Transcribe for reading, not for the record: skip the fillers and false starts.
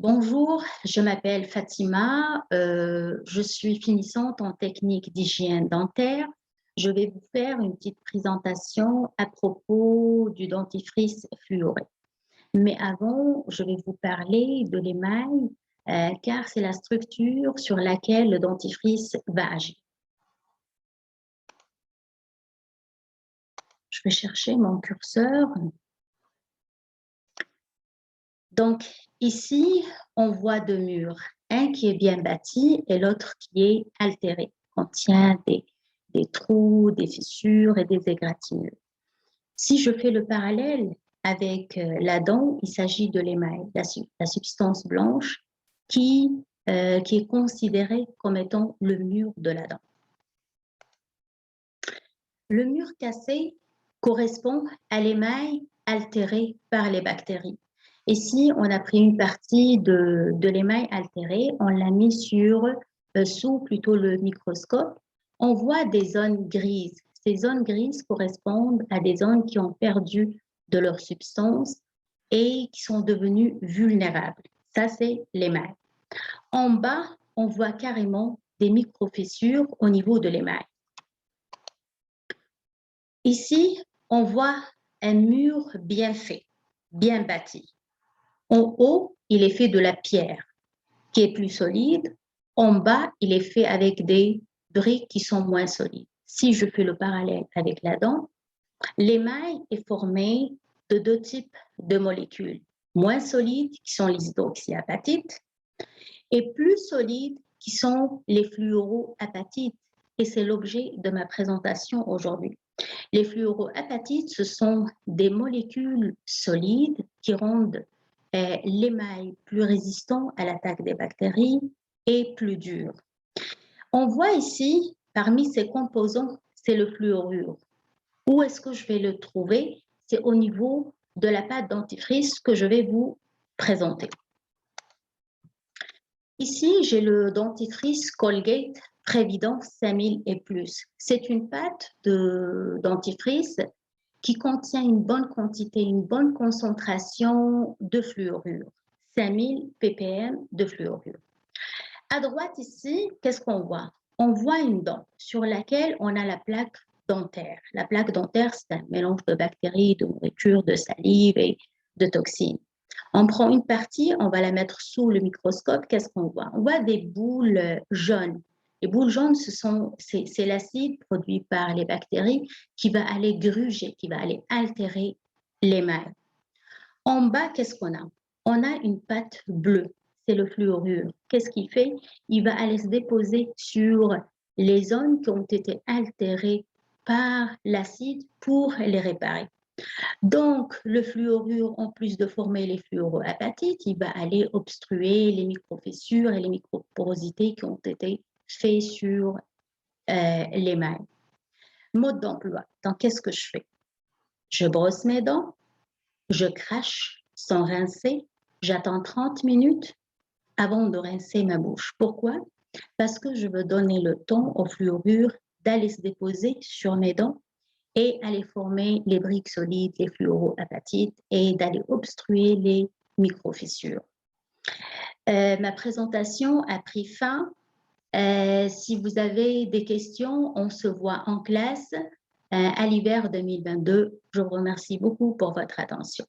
Bonjour, je m'appelle Fatima, je suis finissante en technique d'hygiène dentaire. Je vais vous faire une petite présentation à propos du dentifrice fluoré. Mais avant, je vais vous parler de l'émail, car c'est la structure sur laquelle le dentifrice va agir. Je vais chercher mon curseur. Donc, ici, on voit deux murs, un qui est bien bâti et l'autre qui est altéré, contient des trous, des fissures et des égratignures. Si je fais le parallèle avec la dent, il s'agit de l'émail, la substance blanche qui est considérée comme étant le mur de la dent. Le mur cassé correspond à l'émail altéré par les bactéries. Ici, on a pris une partie de l'émail altéré, on l'a mis sous plutôt le microscope. On voit des zones grises. Ces zones grises correspondent à des zones qui ont perdu de leur substance et qui sont devenues vulnérables. Ça, c'est l'émail. En bas, on voit carrément des micro-fissures au niveau de l'émail. Ici, on voit un mur bien fait, bien bâti. En haut, il est fait de la pierre, qui est plus solide. En bas, il est fait avec des briques qui sont moins solides. Si je fais le parallèle avec la dent, l'émail est formé de deux types de molécules. Moins solides, qui sont les hydroxyapatites, et plus solides, qui sont les fluoroapatites. Et c'est l'objet de ma présentation aujourd'hui. Les fluoroapatites, ce sont des molécules solides qui rendent l'émail plus résistant à l'attaque des bactéries et plus dur. On voit ici, parmi ces composants, c'est le fluorure. Où est-ce que je vais le trouver? C'est au niveau de la pâte dentifrice que je vais vous présenter. Ici, j'ai le dentifrice Colgate Prévidence 5000 et plus. C'est une pâte de dentifrice qui contient une bonne quantité, une bonne concentration de fluorure, 5000 ppm de fluorure. À droite ici, qu'est-ce qu'on voit? On voit une dent sur laquelle on a la plaque dentaire. La plaque dentaire, c'est un mélange de bactéries, de nourriture, de salive et de toxines. On prend une partie, on va la mettre sous le microscope, qu'est-ce qu'on voit? On voit des boules jaunes. Les boules jaunes, c'est l'acide produit par les bactéries qui va aller gruger, qui va aller altérer l'émail. En bas, qu'est-ce qu'on a? On a une pâte bleue, c'est le fluorure. Qu'est-ce qu'il fait? Il va aller se déposer sur les zones qui ont été altérées par l'acide pour les réparer. Donc, le fluorure, en plus de former les fluoroapatites, il va aller obstruer les microfissures et les microporosités qui ont été faites sur l'émail. Mode d'emploi. Donc, qu'est-ce que je fais? Je brosse mes dents, je crache sans rincer, j'attends 30 minutes avant de rincer ma bouche. Pourquoi? Parce que je veux donner le temps au fluorure d'aller se déposer sur mes dents et aller former les briques solides, les fluoroapatites et d'aller obstruer les microfissures. Ma présentation a pris fin. Si vous avez des questions, on se voit en classe à l'hiver 2022. Je vous remercie beaucoup pour votre attention.